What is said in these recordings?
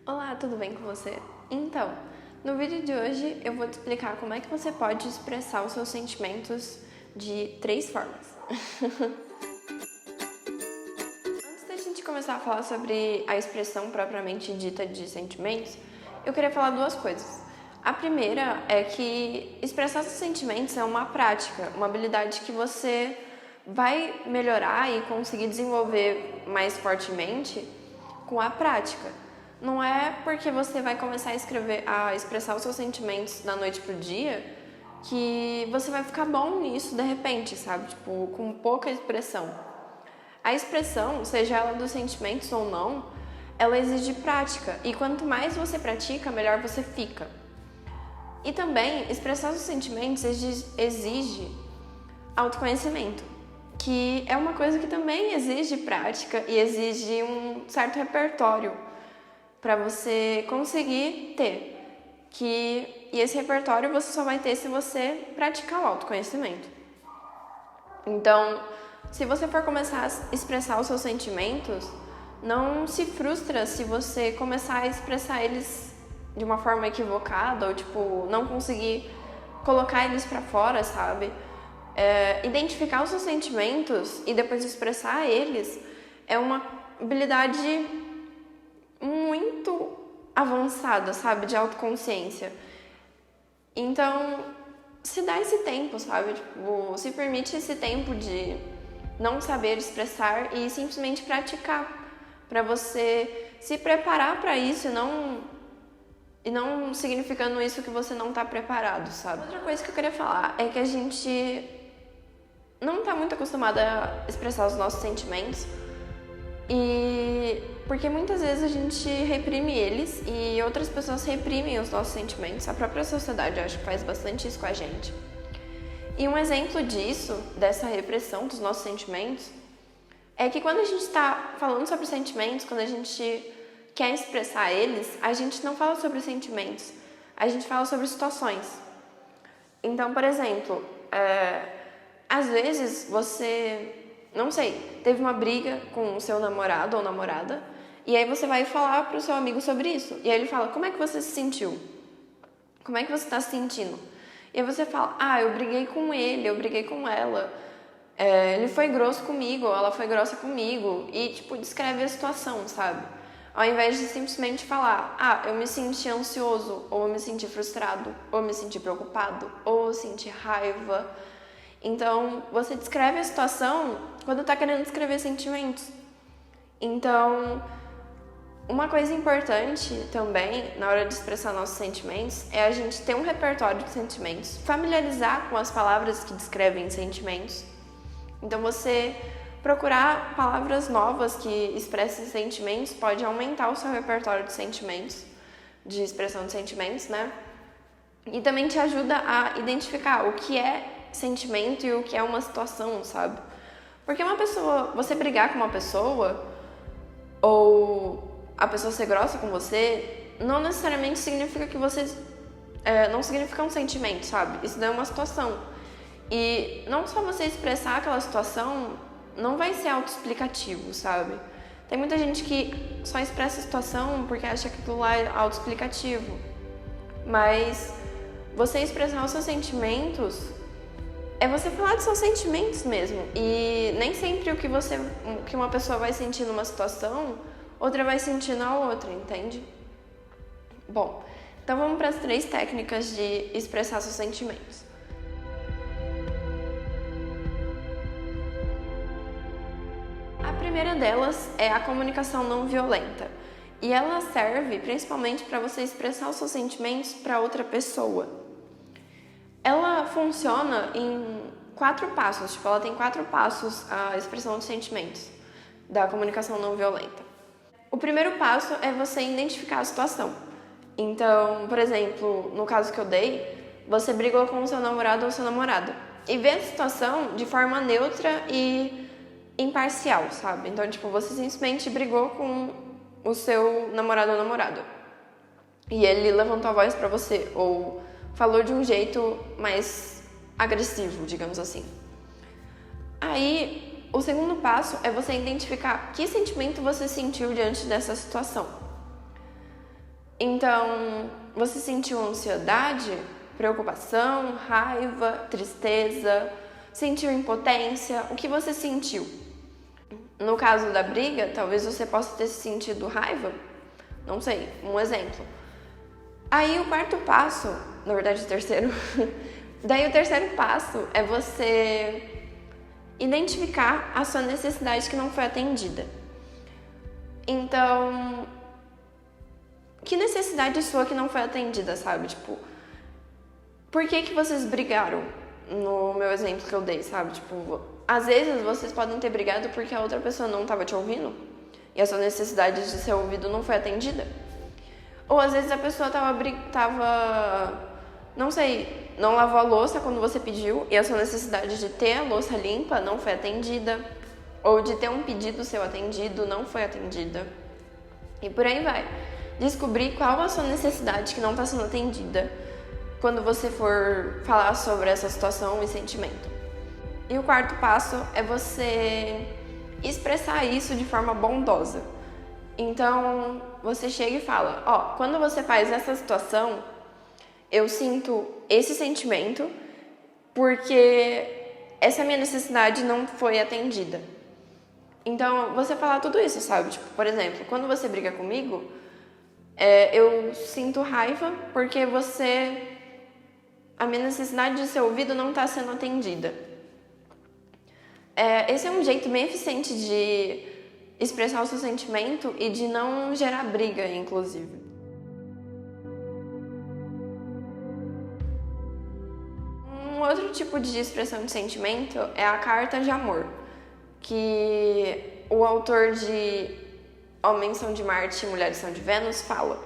Olá, tudo bem com você? Então, no vídeo de hoje eu vou te explicar como é que você pode expressar os seus sentimentos de 3 formas. Antes da gente começar a falar sobre a expressão propriamente dita de sentimentos, eu queria falar 2 coisas. A primeira é que expressar seus sentimentos é uma prática, uma habilidade que você vai melhorar e conseguir desenvolver mais fortemente com a prática. Não é porque você vai começar a expressar os seus sentimentos da noite pro dia que você vai ficar bom nisso de repente, sabe? Tipo, com pouca expressão. A expressão, seja ela dos sentimentos ou não, ela exige prática. E quanto mais você pratica, melhor você fica. E também, expressar os sentimentos exige autoconhecimento, que é uma coisa que também exige prática e exige um certo repertório para você conseguir ter. E esse repertório você só vai ter se você praticar o autoconhecimento. Então, se você for começar a expressar os seus sentimentos, não se frustra se você começar a expressar eles de uma forma equivocada ou, tipo, não conseguir colocar eles para fora, sabe? Identificar os seus sentimentos e depois expressar eles é uma habilidade muito avançada, sabe? De autoconsciência. Então, se dá esse tempo, sabe? Tipo, se permite esse tempo de não saber expressar e simplesmente praticar, para você se preparar para isso e não significando isso que você não tá preparado, sabe? Outra coisa que eu queria falar é que a gente não tá muito acostumada a expressar os nossos sentimentos porque muitas vezes a gente reprime eles e outras pessoas reprimem os nossos sentimentos. A própria sociedade, eu acho que faz bastante isso com a gente. E um exemplo disso, dessa repressão dos nossos sentimentos, é que quando a gente está falando sobre sentimentos, quando a gente quer expressar eles, a gente não fala sobre sentimentos, a gente fala sobre situações. Então, por exemplo, às vezes você, não sei, teve uma briga com o seu namorado ou namorada, e aí você vai falar pro seu amigo sobre isso. E aí ele fala, como é que você se sentiu? Como é que você está se sentindo? E aí você fala, eu briguei com ele, eu briguei com ela. Ele foi grosso comigo, ela foi grossa comigo. E, tipo, descreve a situação, sabe? Ao invés de simplesmente falar, eu me senti ansioso, ou eu me senti frustrado, ou eu me senti preocupado, ou eu senti raiva. Então, você descreve a situação quando tá querendo descrever sentimentos. Então, uma coisa importante também, na hora de expressar nossos sentimentos, é a gente ter um repertório de sentimentos, familiarizar com as palavras que descrevem sentimentos. Então, você procurar palavras novas que expressem sentimentos pode aumentar o seu repertório de sentimentos, de expressão de sentimentos, né? E também te ajuda a identificar o que é sentimento e o que é uma situação, sabe? Porque você brigar com uma pessoa ou a pessoa ser grossa com você, não necessariamente significa que não significa um sentimento, sabe? Isso daí é uma situação. E não só você expressar aquela situação não vai ser autoexplicativo, sabe? Tem muita gente que só expressa a situação porque acha que aquilo lá é autoexplicativo. Mas você expressar os seus sentimentos é você falar dos seus sentimentos mesmo. E nem sempre o que uma pessoa vai sentir numa situação, outra vai sentir na outra, entende? Bom, então vamos para as 3 técnicas de expressar seus sentimentos. A primeira delas é a comunicação não violenta. E ela serve principalmente para você expressar os seus sentimentos para outra pessoa. Ela funciona em 4 passos, tipo, ela tem 4 passos a expressão de sentimentos da comunicação não violenta. O primeiro passo é você identificar a situação. Então, por exemplo, no caso que eu dei, você brigou com o seu namorado ou sua namorada. E vê a situação de forma neutra e imparcial, sabe? Então, tipo, você simplesmente brigou com o seu namorado ou namorada. E ele levantou a voz pra você, ou falou de um jeito mais agressivo, digamos assim. Aí, o segundo passo é você identificar que sentimento você sentiu diante dessa situação. Então, você sentiu ansiedade, preocupação, raiva, tristeza, sentiu impotência? O que você sentiu? No caso da briga, talvez você possa ter sentido raiva, não sei, um exemplo. Aí o quarto passo, na verdade o terceiro, daí o terceiro passo é você identificar a sua necessidade que não foi atendida. Então, que necessidade sua que não foi atendida, sabe? Tipo, por que vocês brigaram? No meu exemplo que eu dei, sabe? Tipo, às vezes vocês podem ter brigado porque a outra pessoa não estava te ouvindo e a sua necessidade de ser ouvido não foi atendida. Ou às vezes a pessoa não sei, não lavou a louça quando você pediu e a sua necessidade de ter a louça limpa não foi atendida. Ou de ter um pedido seu atendido não foi atendida. E por aí vai. Descobrir qual a sua necessidade que não está sendo atendida quando você for falar sobre essa situação e sentimento. E o quarto passo é você expressar isso de forma bondosa. Então, você chega e fala, ó, quando você faz essa situação, eu sinto esse sentimento porque essa minha necessidade não foi atendida. Então, você falar tudo isso, sabe? Tipo, por exemplo, quando você briga comigo, eu sinto raiva porque a minha necessidade de ser ouvido não está sendo atendida. Esse é um jeito bem eficiente de expressar o seu sentimento e de não gerar briga, inclusive. Um outro tipo de expressão de sentimento é a carta de amor, que o autor de Homens São de Marte e Mulheres São de Vênus fala.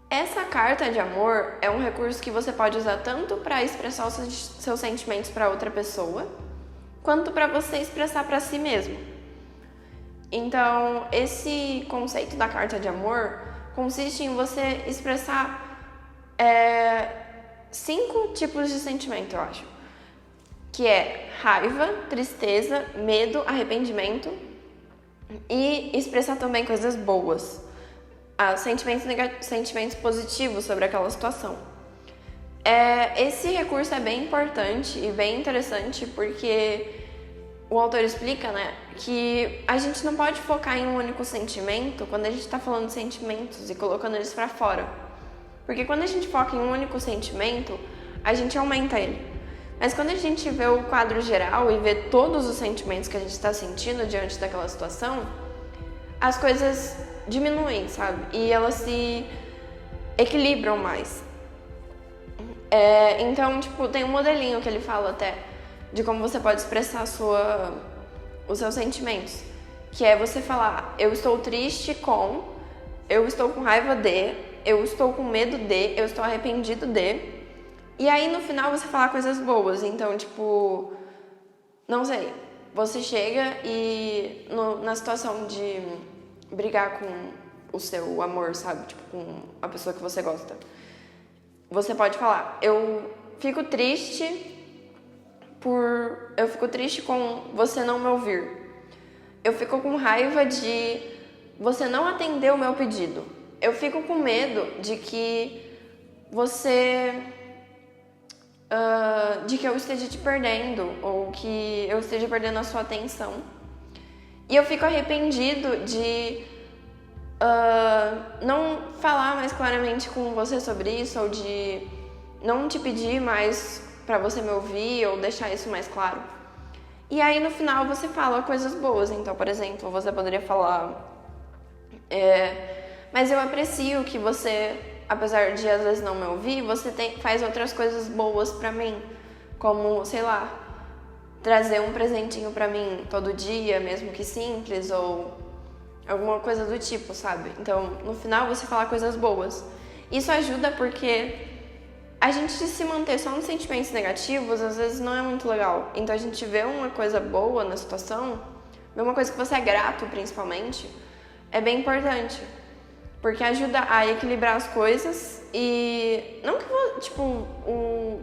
Essa carta de amor é um recurso que você pode usar tanto para expressar os seus sentimentos para outra pessoa, quanto para você expressar para si mesmo. Então, esse conceito da carta de amor consiste em você expressar 5 tipos de sentimento, eu acho. Que é raiva, tristeza, medo, arrependimento e expressar também coisas boas. Sentimentos positivos sobre aquela situação. Esse recurso é bem importante e bem interessante porque o autor explica, né, que a gente não pode focar em um único sentimento quando a gente está falando de sentimentos e colocando eles para fora. Porque quando a gente foca em um único sentimento, a gente aumenta ele. Mas quando a gente vê o quadro geral e vê todos os sentimentos que a gente está sentindo diante daquela situação, as coisas diminuem, sabe? E elas se equilibram mais. Então, tipo, tem um modelinho que ele fala até de como você pode expressar os seus sentimentos. Que é você falar, eu estou triste com, eu estou com raiva de, eu estou com medo de, eu estou arrependido de. E aí no final você falar coisas boas. Então, tipo, não sei, você chega e na situação de brigar com o seu amor, sabe? Tipo, com a pessoa que você gosta. Você pode falar, eu fico triste com você não me ouvir. Eu fico com raiva de você não atender o meu pedido. Eu fico com medo de que de que eu esteja te perdendo ou que eu esteja perdendo a sua atenção. E eu fico arrependido de não falar mais claramente com você sobre isso ou de não te pedir mais pra você me ouvir ou deixar isso mais claro. E aí no final você fala coisas boas. Então, por exemplo, você poderia falar mas eu aprecio que você, apesar de às vezes não me ouvir, você faz outras coisas boas pra mim, como, sei lá, trazer um presentinho pra mim todo dia, mesmo que simples, ou alguma coisa do tipo, sabe? Então, no final, você falar coisas boas. Isso ajuda porque a gente se manter só nos sentimentos negativos, às vezes não é muito legal. Então, a gente vê uma coisa boa na situação, vê uma coisa que você é grato, principalmente, é bem importante. Porque ajuda a equilibrar as coisas e não que, tipo,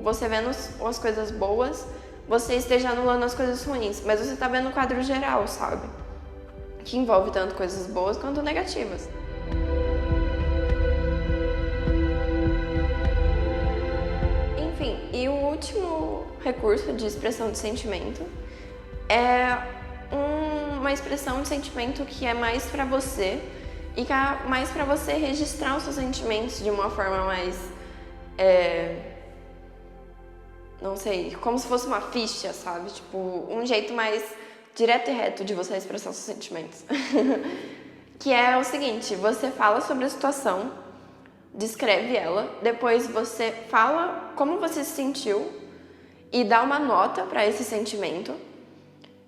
você vendo as coisas boas, você esteja anulando as coisas ruins, mas você tá vendo o quadro geral, sabe? Que envolve tanto coisas boas quanto negativas. último recurso de expressão de sentimento é uma expressão de sentimento que é mais pra você e que é mais pra você registrar os seus sentimentos de uma forma mais, não sei, como se fosse uma ficha, sabe? Tipo, um jeito mais direto e reto de você expressar os seus sentimentos. Que é o seguinte, você fala sobre a situação, descreve ela, depois você fala como você se sentiu e dá uma nota para esse sentimento.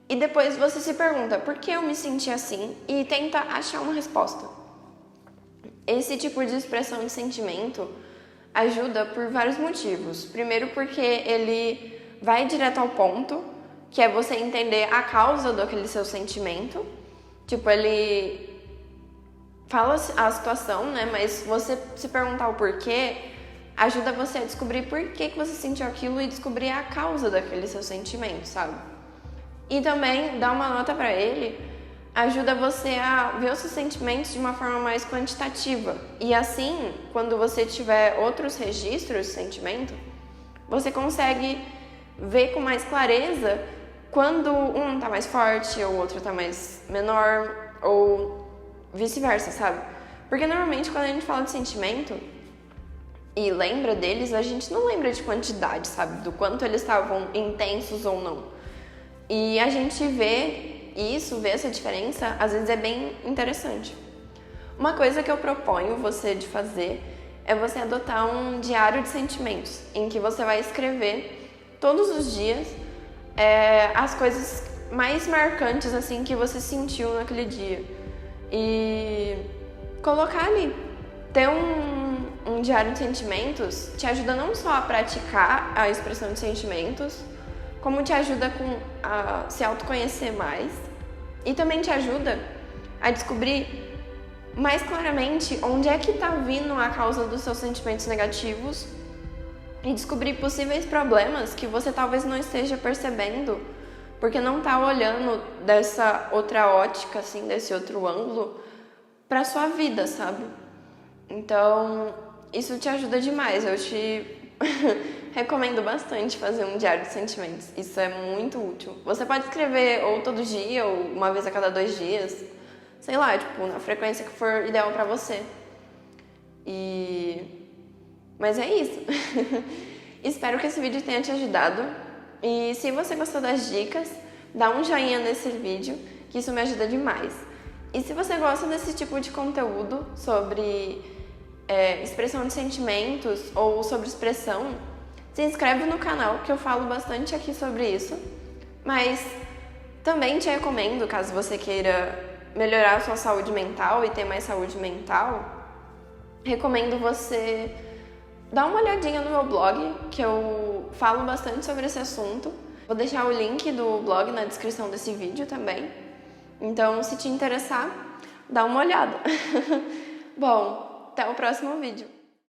E depois você se pergunta, por que eu me senti assim? E tenta achar uma resposta. Esse tipo de expressão de sentimento ajuda por vários motivos. Primeiro porque ele vai direto ao ponto, que é você entender a causa daquele seu sentimento. Tipo, ele fala a situação, né? Mas você se perguntar o porquê ajuda você a descobrir por que você sentiu aquilo e descobrir a causa daquele seu sentimento, sabe? E também dar uma nota pra ele ajuda você a ver os seus sentimentos de uma forma mais quantitativa. E assim, quando você tiver outros registros de sentimento, você consegue ver com mais clareza quando um tá mais forte ou o outro tá mais menor, ou vice-versa, sabe? Porque normalmente quando a gente fala de sentimento e lembra deles, a gente não lembra de quantidade, sabe? Do quanto eles estavam intensos ou não. E a gente vê essa diferença, às vezes é bem interessante. Uma coisa que eu proponho você de fazer é você adotar um diário de sentimentos, em que você vai escrever todos os dias as coisas mais marcantes assim que você sentiu naquele dia. E colocar ali. Ter um diário de sentimentos te ajuda não só a praticar a expressão de sentimentos, como te ajuda a se autoconhecer mais e também te ajuda a descobrir mais claramente onde é que está vindo a causa dos seus sentimentos negativos e descobrir possíveis problemas que você talvez não esteja percebendo porque não está olhando dessa outra ótica, assim, desse outro ângulo para sua vida, sabe? Então, isso te ajuda demais. Eu te recomendo bastante fazer um diário de sentimentos. Isso é muito útil. Você pode escrever ou todo dia, ou uma vez a cada 2 dias. Sei lá, tipo, na frequência que for ideal pra você. Mas é isso. Espero que esse vídeo tenha te ajudado. E se você gostou das dicas, dá um joinha nesse vídeo, que isso me ajuda demais. E se você gosta desse tipo de conteúdo sobre expressão de sentimentos ou sobre expressão, se inscreve no canal, que eu falo bastante aqui sobre isso. Mas também te recomendo, caso você queira melhorar a sua saúde mental e ter mais saúde mental, recomendo você dar uma olhadinha no meu blog, que eu falo bastante sobre esse assunto. Vou deixar o link do blog na descrição desse vídeo também. Então, se te interessar, dá uma olhada. Bom, até o próximo vídeo.